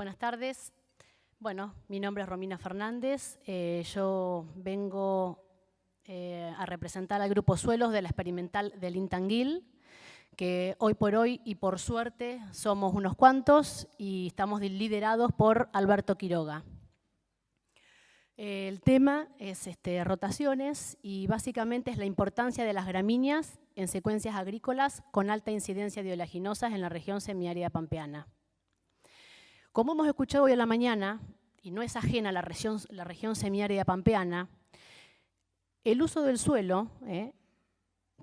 Buenas tardes. Bueno, mi nombre es Romina Fernández. Yo vengo a representar al Grupo Suelos de la Experimental del Intanguil, que hoy por hoy y por suerte somos unos cuantos y estamos liderados por Alberto Quiroga. El tema es rotaciones y básicamente es la importancia de las gramíneas en secuencias agrícolas con alta incidencia de oleaginosas en la región semiárida pampeana. Como hemos escuchado hoy a la mañana, y no es ajena a la región semiárida pampeana, el uso del suelo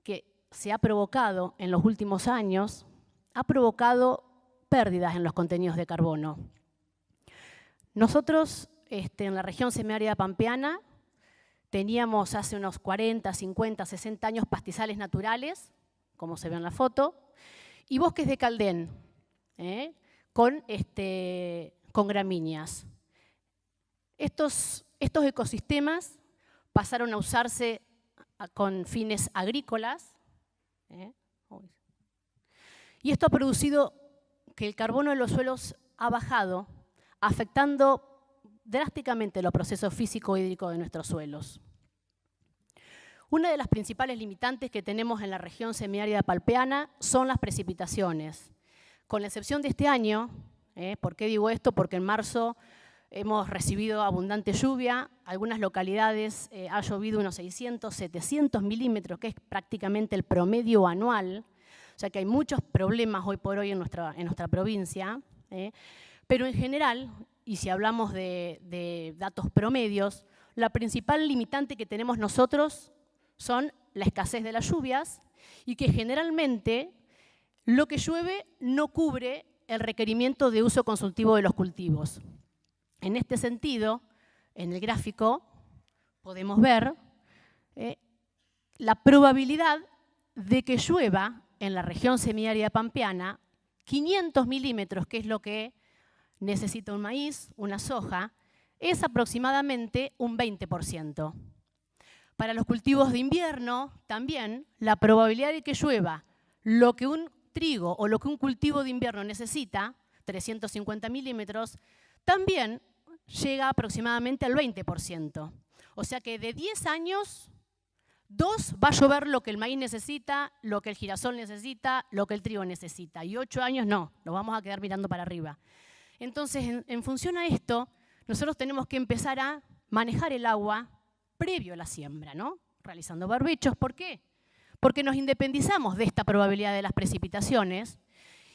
que se ha provocado en los últimos años ha provocado pérdidas en los contenidos de carbono. Nosotros en la región semiárida pampeana teníamos hace unos 40, 50, 60 años pastizales naturales, como se ve en la foto, y bosques de caldén, con gramíneas. Estos ecosistemas pasaron a usarse con fines agrícolas, y esto ha producido que el carbono de los suelos ha bajado, afectando drásticamente los procesos físico-hídricos de nuestros suelos. Una de las principales limitantes que tenemos en la región semiárida pampeana son las precipitaciones. Con la excepción de este año, ¿por qué digo esto? Porque en marzo hemos recibido abundante lluvia, algunas localidades ha llovido unos 600, 700 milímetros, que es prácticamente el promedio anual, o sea que hay muchos problemas hoy por hoy en nuestra provincia, pero en general, y si hablamos de datos promedios, la principal limitante que tenemos nosotros son la escasez de las lluvias y que generalmente lo que llueve no cubre el requerimiento de uso consultivo de los cultivos. En este sentido, en el gráfico podemos ver la probabilidad de que llueva en la región semiárida pampeana 500 milímetros, que es lo que necesita un maíz, una soja, es aproximadamente un 20%. Para los cultivos de invierno, también, la probabilidad de que llueva lo que un trigo o lo que un cultivo de invierno necesita, 350 milímetros, también llega aproximadamente al 20%. O sea que de 10 años, 2 va a llover lo que el maíz necesita, lo que el girasol necesita, lo que el trigo necesita. Y 8 años no, nos vamos a quedar mirando para arriba. Entonces, en función a esto, nosotros tenemos que empezar a manejar el agua previo a la siembra, ¿no? Realizando barbechos. ¿Por qué? Porque nos independizamos de esta probabilidad de las precipitaciones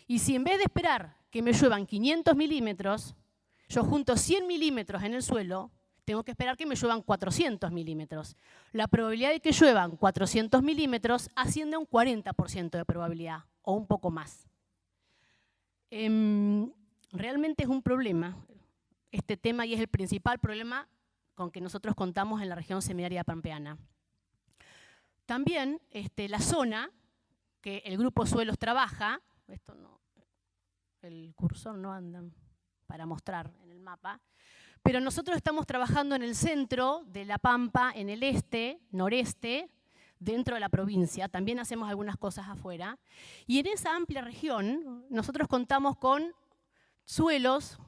y si en vez de esperar que me lluevan 500 milímetros, yo junto 100 milímetros en el suelo, tengo que esperar que me lluevan 400 milímetros. La probabilidad de que lluevan 400 milímetros asciende a un 40% de probabilidad o un poco más. Realmente es un problema este tema y es el principal problema con que nosotros contamos en la región semiárida pampeana. También la zona que el Grupo Suelos trabaja, esto no, el cursor no anda para mostrar en el mapa, pero nosotros estamos trabajando en el centro de la Pampa, en el este, noreste, dentro de la provincia, también hacemos algunas cosas afuera, y en esa amplia región nosotros contamos con suelos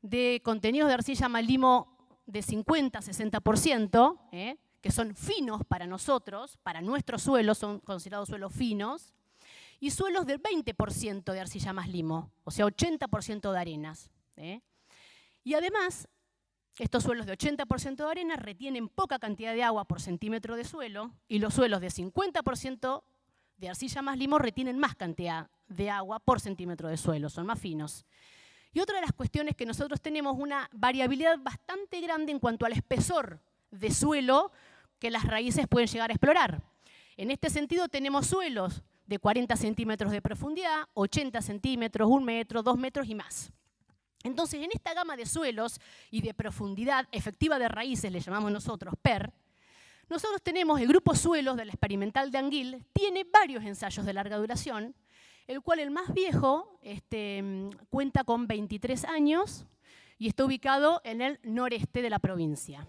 de contenidos de arcilla más limo de 50-60%, que son finos para nosotros, para nuestros suelos, son considerados suelos finos, y suelos del 20% de arcilla más limo, o sea, 80% de arenas. Y además, estos suelos de 80% de arena retienen poca cantidad de agua por centímetro de suelo, y los suelos de 50% de arcilla más limo retienen más cantidad de agua por centímetro de suelo, son más finos. Y otra de las cuestiones que nosotros tenemos una variabilidad bastante grande en cuanto al espesor de suelo que las raíces pueden llegar a explorar. En este sentido tenemos suelos de 40 centímetros de profundidad, 80 centímetros, 1 metro, 2 metros y más. Entonces, en esta gama de suelos y de profundidad efectiva de raíces, le llamamos nosotros PER, nosotros tenemos el Grupo Suelos de la Experimental de Anguil, tiene varios ensayos de larga duración, el cual el más viejo cuenta con 23 años y está ubicado en el noreste de la provincia,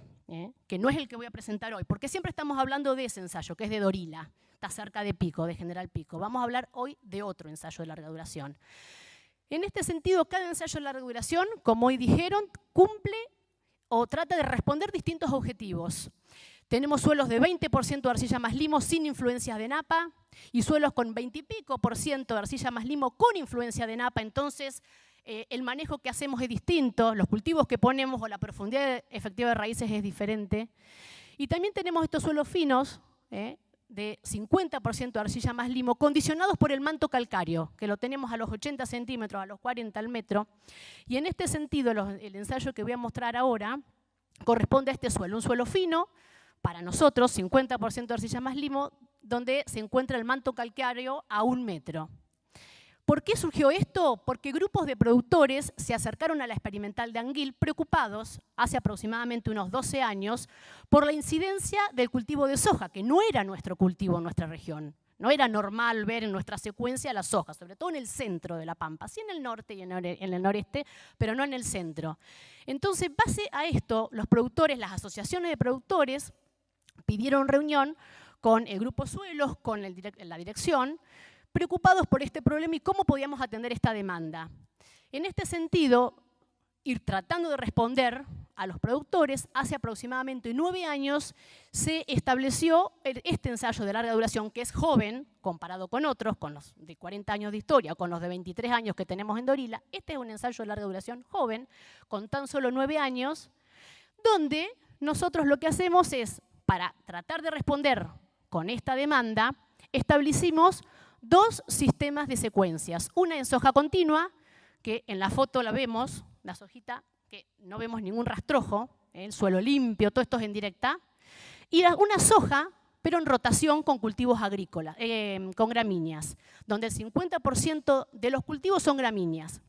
que no es el que voy a presentar hoy, porque siempre estamos hablando de ese ensayo, que es de Dorila, está cerca de Pico, de General Pico. Vamos a hablar hoy de otro ensayo de larga duración. En este sentido, cada ensayo de larga duración, como hoy dijeron, cumple o trata de responder distintos objetivos. Tenemos suelos de 20% de arcilla más limo sin influencias de napa y suelos con 20 y pico % de arcilla más limo con influencia de napa. Entonces, el manejo que hacemos es distinto, los cultivos que ponemos o la profundidad efectiva de raíces es diferente. Y también tenemos estos suelos finos, de 50% de arcilla más limo, condicionados por el manto calcáreo, que lo tenemos a los 80 centímetros, a los 40 al metro. Y en este sentido, el ensayo que voy a mostrar ahora corresponde a este suelo, un suelo fino, para nosotros, 50% de arcilla más limo, donde se encuentra el manto calcáreo a 1 metro. ¿Por qué surgió esto? Porque grupos de productores se acercaron a la experimental de Anguil preocupados, hace aproximadamente unos 12 años, por la incidencia del cultivo de soja, que no era nuestro cultivo en nuestra región. No era normal ver en nuestra secuencia la soja, sobre todo en el centro de la Pampa, sí en el norte y en el noreste, pero no en el centro. Entonces, base a esto, los productores, las asociaciones de productores, pidieron reunión con el Grupo Suelos, con la dirección, preocupados por este problema y cómo podíamos atender esta demanda. En este sentido, ir tratando de responder a los productores, hace aproximadamente 9 años se estableció este ensayo de larga duración, que es joven, comparado con otros, con los de 40 años de historia, con los de 23 años que tenemos en Dorila. Este es un ensayo de larga duración joven, con tan solo 9 años, donde nosotros lo que hacemos es, para tratar de responder con esta demanda, establecimos 2 sistemas de secuencias. Una en soja continua, que en la foto la vemos, la sojita, que no vemos ningún rastrojo, el suelo limpio, todo esto es en directa. Y una soja, pero en rotación con cultivos agrícolas, con gramíneas, donde el 50% de los cultivos son gramíneas.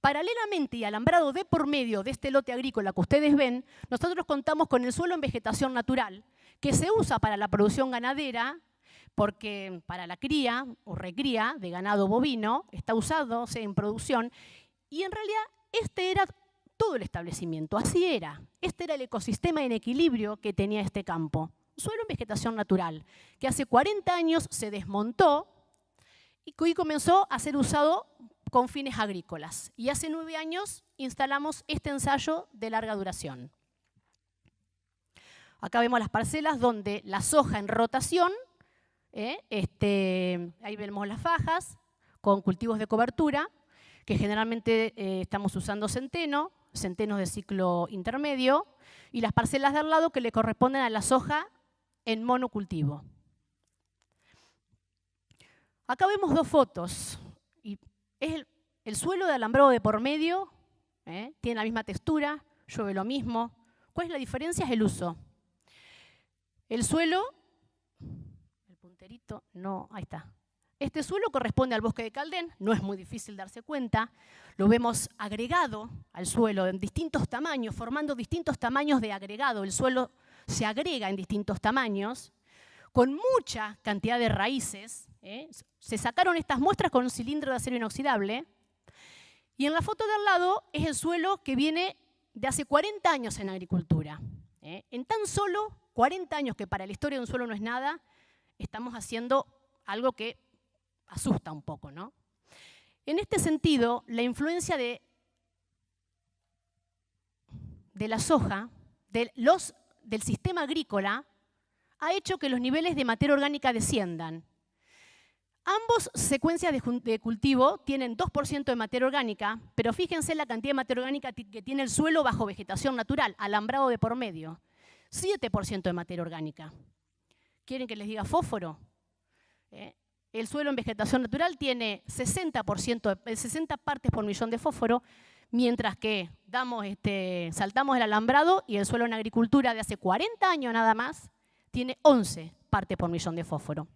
Paralelamente y alambrado de por medio de este lote agrícola que ustedes ven, nosotros contamos con el suelo en vegetación natural, que se usa para la producción ganadera, porque para la cría o recría de ganado bovino está usado en producción, y en realidad este era todo el establecimiento, así era. Este era el ecosistema en equilibrio que tenía este campo. Suelo en vegetación natural, que hace 40 años se desmontó y hoy comenzó a ser usado con fines agrícolas. Y hace 9 años instalamos este ensayo de larga duración. Acá vemos las parcelas donde la soja en rotación, ahí vemos las fajas con cultivos de cobertura, que generalmente estamos usando centenos de ciclo intermedio, y las parcelas de al lado que le corresponden a la soja en monocultivo. Acá vemos 2 fotos. Y es el suelo de alambrado de por medio, tiene la misma textura, llueve lo mismo. ¿Cuál es la diferencia? Es el uso. El suelo, el punterito, no, ahí está. Este suelo corresponde al bosque de Caldén, no es muy difícil darse cuenta. Lo vemos agregado al suelo en distintos tamaños, formando distintos tamaños de agregado. El suelo se agrega en distintos tamaños, con mucha cantidad de raíces. Se sacaron estas muestras con un cilindro de acero inoxidable. Y en la foto de al lado es el suelo que viene de hace 40 años en agricultura. En tan solo 40 años, que para la historia de un suelo no es nada, estamos haciendo algo que asusta un poco, ¿no? En este sentido, la influencia de la soja, del sistema agrícola, ha hecho que los niveles de materia orgánica desciendan. Ambos secuencias de cultivo tienen 2% de materia orgánica, pero fíjense la cantidad de materia orgánica que tiene el suelo bajo vegetación natural, alambrado de por medio. 7% de materia orgánica. ¿Quieren que les diga fósforo? El suelo en vegetación natural tiene 60 partes por millón de fósforo, mientras que saltamos el alambrado y el suelo en agricultura de hace 40 años nada más tiene 11 partes por millón de fósforo.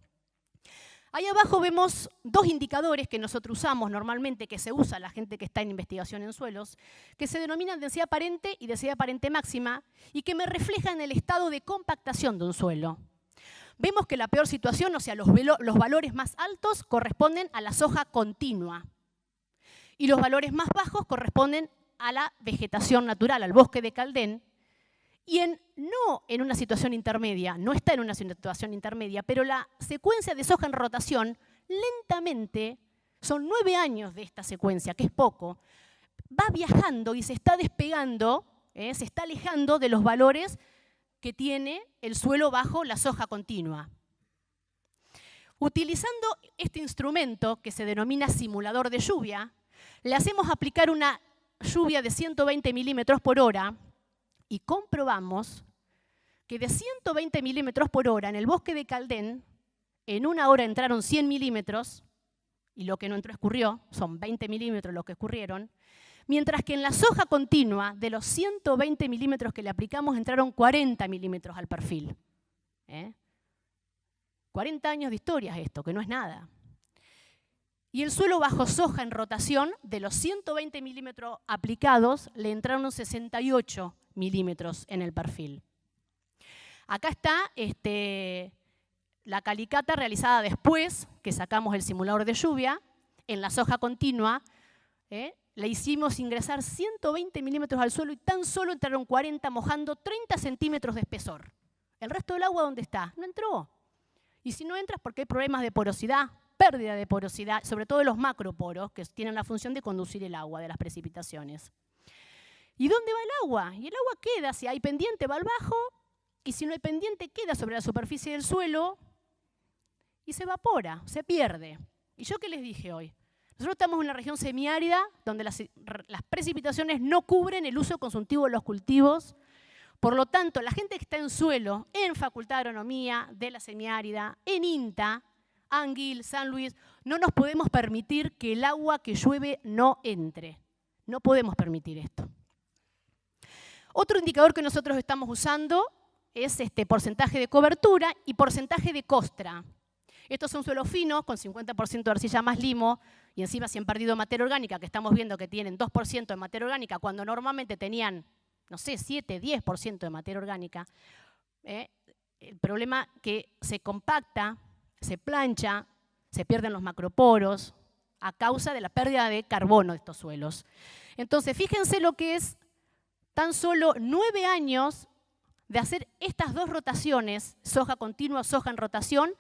Ahí abajo vemos 2 indicadores que nosotros usamos normalmente, que se usa la gente que está en investigación en suelos, que se denominan densidad aparente y densidad aparente máxima, y que me reflejan el estado de compactación de un suelo. Vemos que la peor situación, o sea, los valores más altos corresponden a la soja continua, y los valores más bajos corresponden a la vegetación natural, al bosque de Caldén, y no en una situación intermedia, no está en una situación intermedia, pero la secuencia de soja en rotación lentamente son 9 años de esta secuencia, que es poco, va viajando y se está despegando, se está alejando de los valores que tiene el suelo bajo la soja continua. Utilizando este instrumento, que se denomina simulador de lluvia, le hacemos aplicar una lluvia de 120 milímetros por hora y comprobamos que de 120 milímetros por hora en el bosque de Caldén, en una hora entraron 100 milímetros, y lo que no entró escurrió, son 20 milímetros los que escurrieron, mientras que en la soja continua, de los 120 milímetros que le aplicamos, entraron 40 milímetros al perfil. 40 años de historia es esto, que no es nada. Y el suelo bajo soja en rotación, de los 120 milímetros aplicados, le entraron 68 milímetros en el perfil. Acá está la calicata realizada después que sacamos el simulador de lluvia. En la soja continua le hicimos ingresar 120 milímetros al suelo y tan solo entraron 40, mojando 30 centímetros de espesor. ¿El resto del agua dónde está? No entró. Y si no entra es porque hay problemas de porosidad, pérdida de porosidad, sobre todo de los macroporos, que tienen la función de conducir el agua de las precipitaciones. ¿Y dónde va el agua? Y el agua queda, si hay pendiente va al bajo, y si no hay pendiente queda sobre la superficie del suelo y se evapora, se pierde. ¿Y yo qué les dije hoy? Nosotros estamos en una región semiárida donde las precipitaciones no cubren el uso consultivo de los cultivos. Por lo tanto, la gente que está en suelo, en Facultad de Agronomía de la Semiárida, en INTA, Anguil, San Luis, no nos podemos permitir que el agua que llueve no entre. No podemos permitir esto. Otro indicador que nosotros estamos usando es porcentaje de cobertura y porcentaje de costra. Estos son suelos finos, con 50% de arcilla más limo, y encima si han perdido materia orgánica, que estamos viendo que tienen 2% de materia orgánica, cuando normalmente tenían, no sé, 7, 10% de materia orgánica. El problema que se compacta, se plancha, se pierden los macroporos a causa de la pérdida de carbono de estos suelos. Entonces, fíjense lo que es tan solo 9 años de hacer estas dos rotaciones, soja continua, soja en rotación.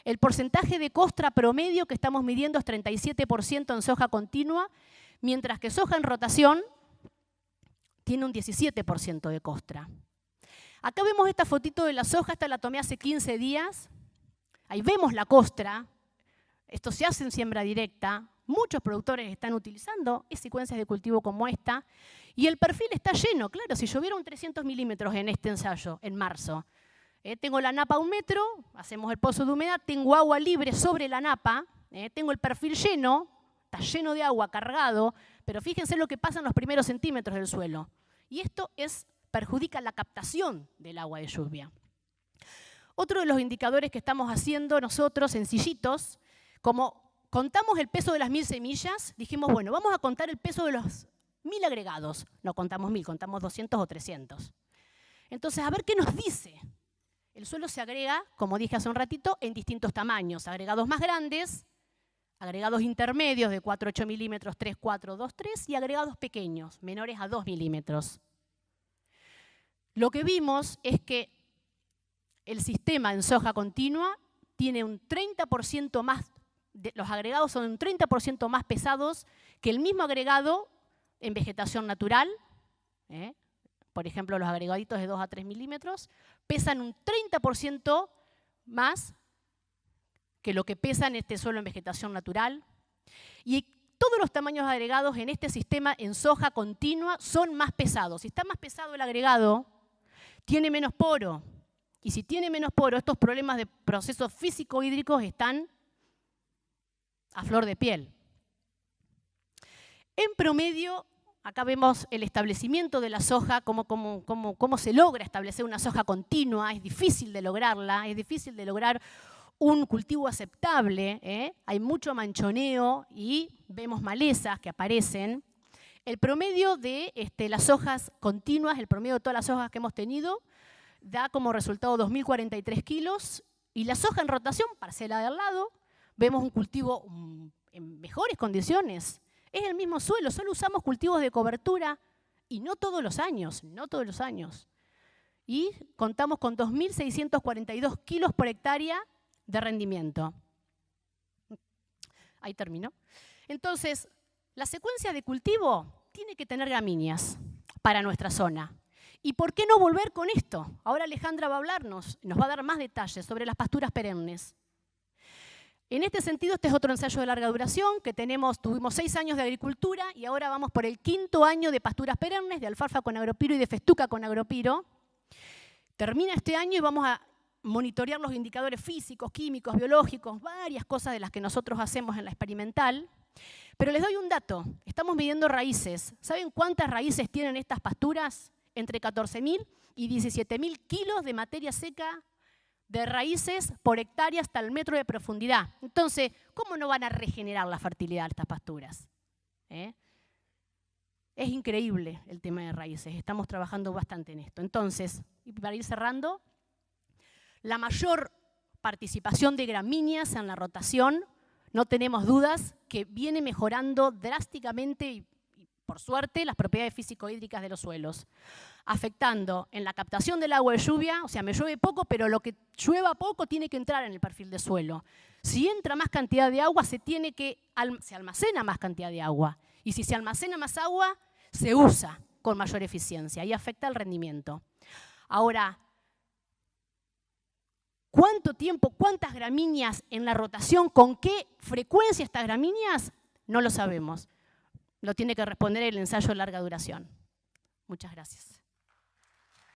El porcentaje de costra promedio que estamos midiendo es 37% en soja continua, mientras que soja en rotación tiene un 17% de costra. Acá vemos esta fotito de la soja, esta la tomé hace 15 días. Ahí vemos la costra. Esto se hace en siembra directa. Muchos productores están utilizando secuencias de cultivo como esta. Y el perfil está lleno, claro, si llovieron 300 milímetros en este ensayo, en marzo. Tengo la napa a 1 metro, hacemos el pozo de humedad, tengo agua libre sobre la napa, tengo el perfil lleno, está lleno de agua, cargado, pero fíjense lo que pasa en los primeros centímetros del suelo. Y esto perjudica la captación del agua de lluvia. Otro de los indicadores que estamos haciendo nosotros, sencillitos, como contamos el peso de las 1000 semillas, dijimos, bueno, vamos a contar el peso de los 1000 agregados. No contamos 1000, contamos 200 o 300. Entonces, a ver qué nos dice. El suelo se agrega, como dije hace un ratito, en distintos tamaños. Agregados más grandes, agregados intermedios de 4, 8 milímetros, 3, 4, 2, 3, y agregados pequeños, menores a 2 milímetros. Lo que vimos es que el sistema en soja continua tiene un 30% más, los agregados son un 30% más pesados que el mismo agregado en vegetación natural. Por ejemplo, los agregaditos de 2 a 3 milímetros pesan un 30% más que lo que pesa en este suelo en vegetación natural. Y todos los tamaños agregados en este sistema en soja continua son más pesados. Si está más pesado el agregado, tiene menos poro. Y si tiene menos poro, estos problemas de procesos físico-hídricos están a flor de piel. En promedio, acá vemos el establecimiento de la soja, cómo se logra establecer una soja continua. Es difícil de lograrla, es difícil de lograr un cultivo aceptable. Hay mucho manchoneo y vemos malezas que aparecen. El promedio de las hojas continuas, el promedio de todas las hojas que hemos tenido, da como resultado 2.043 kilos. Y la soja en rotación, parcela de al lado, vemos un cultivo en mejores condiciones. Es el mismo suelo, solo usamos cultivos de cobertura y no todos los años, no todos los años. Y contamos con 2.642 kilos por hectárea de rendimiento. Ahí terminó. Entonces, la secuencia de cultivo tiene que tener gramíneas para nuestra zona. ¿Y por qué no volver con esto? Ahora Alejandra va a hablarnos, nos va a dar más detalles sobre las pasturas perennes. En este sentido, este es otro ensayo de larga duración que tuvimos 6 años de agricultura y ahora vamos por el 5º año de pasturas perennes, de alfalfa con agropiro y de festuca con agropiro. Termina este año y vamos a monitorear los indicadores físicos, químicos, biológicos, varias cosas de las que nosotros hacemos en la experimental. Pero les doy un dato, estamos midiendo raíces. ¿Saben cuántas raíces tienen estas pasturas? Entre 14.000 y 17.000 kilos de materia seca de raíces por hectárea hasta el metro de profundidad. Entonces, ¿cómo no van a regenerar la fertilidad de estas pasturas? Es increíble el tema de raíces, estamos trabajando bastante en esto. Entonces, y para ir cerrando, la mayor participación de gramíneas en la rotación, no tenemos dudas que viene mejorando drásticamente y por suerte las propiedades físico-hídricas de los suelos, afectando en la captación del agua de lluvia, o sea, me llueve poco, pero lo que llueva poco tiene que entrar en el perfil de suelo. Si entra más cantidad de agua, se almacena más cantidad de agua. Y si se almacena más agua, se usa con mayor eficiencia y afecta el rendimiento. Ahora, ¿cuánto tiempo, cuántas gramíneas en la rotación, con qué frecuencia estas gramíneas? No lo sabemos. Lo tiene que responder el ensayo de larga duración. Muchas gracias.